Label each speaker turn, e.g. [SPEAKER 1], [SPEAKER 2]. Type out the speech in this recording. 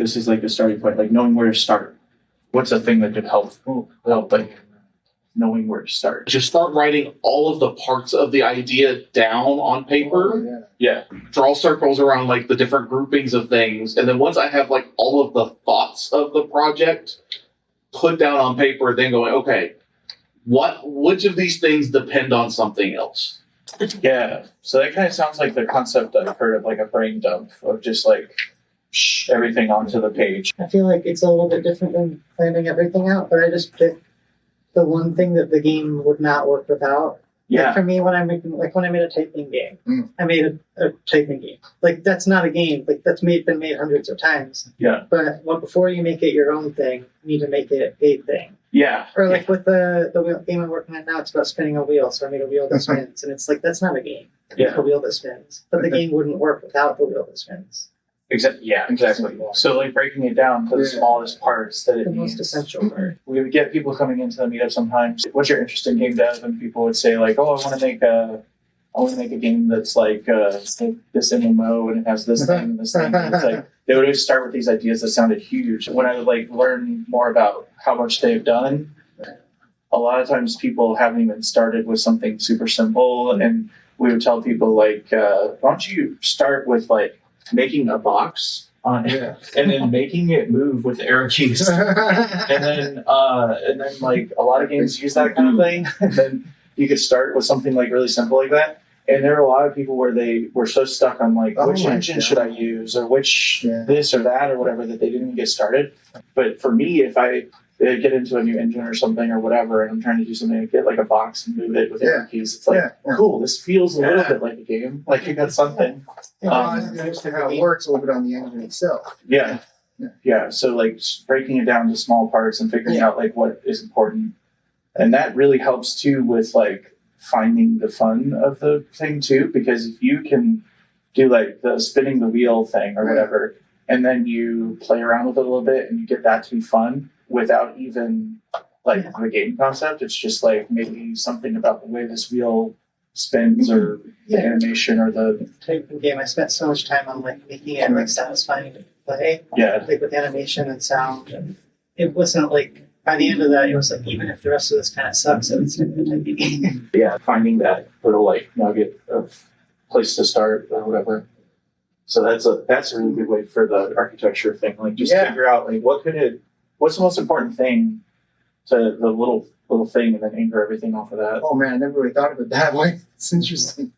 [SPEAKER 1] this is like a starting point, like knowing where to start. What's a thing that could help like knowing where to start?
[SPEAKER 2] Just start writing all of the parts of the idea down on paper.
[SPEAKER 3] Oh,
[SPEAKER 1] Yeah.
[SPEAKER 2] Draw circles around like the different groupings of things, and then once I have like all of the thoughts of the project put down on paper, then going, okay, which of these things depend on something else?
[SPEAKER 1] Yeah. So that kind of sounds like the concept that I've heard of, like a brain dump of just like everything onto the page.
[SPEAKER 3] I feel like it's a little bit different than planning everything out, but I just picked the one thing that the game would not work without.
[SPEAKER 1] Yeah.
[SPEAKER 3] Like for me, when I made a typing game, I made a typing game. Like that's not a game. Like that's been made hundreds of times.
[SPEAKER 1] Yeah.
[SPEAKER 3] But before you make it your own thing, you need to make it a thing.
[SPEAKER 1] Yeah.
[SPEAKER 3] Or like with the game I'm working on now, it's about spinning a wheel. So I made a wheel that spins, and it's like that's not a game.
[SPEAKER 1] Yeah.
[SPEAKER 3] It's a wheel that spins, but the game wouldn't work without the wheel that spins.
[SPEAKER 1] Exactly. So like breaking it down to the smallest parts that it
[SPEAKER 3] The
[SPEAKER 1] needs.
[SPEAKER 3] most essential part.
[SPEAKER 1] We would get people coming into the meetup sometimes. What's your interest in game dev? And people would say like, oh, I want to make a game that's like this MMO and it has this thing and this thing. And it's like they would always start with these ideas that sounded huge. When I would like learn more about how much they've done, a lot of times people haven't even started with something super simple. And we would tell people like, why don't you start with like making a box on it and then making it move with arrow keys. and then like a lot of games use that kind of thing. And then you could start with something like really simple like that. And there are a lot of people where they were so stuck on like, which engine should I use or which this or that or whatever that they didn't get started. But for me, if I get into a new engine or something or whatever, and I'm trying to do something like get like a box and move it with arrow keys, it's like, cool, this feels a little bit like a game. Like you got something.
[SPEAKER 4] Understand how it works a little bit on the engine itself.
[SPEAKER 1] Yeah. So like breaking it down to small parts and figuring out like what is important. And that really helps too with like finding the fun of the thing too, because if you can do like the spinning the wheel thing or whatever, and then you play around with it a little bit and you get that to be fun without even like the game concept, it's just like maybe something about the way this wheel spins or the animation or the
[SPEAKER 3] typing game. I spent so much time on like making it like satisfying to play. Like with animation and sound, and it wasn't like by the end of that, it was like even if the rest of this kind of sucks, it would still be a typing game.
[SPEAKER 1] Finding that little like nugget of place to start or whatever. So that's a really good way for the architecture thing. Like just figure out like what's the most important thing to the little thing, and then anchor everything off of that.
[SPEAKER 4] Oh man, I never really thought of it that way. It's interesting.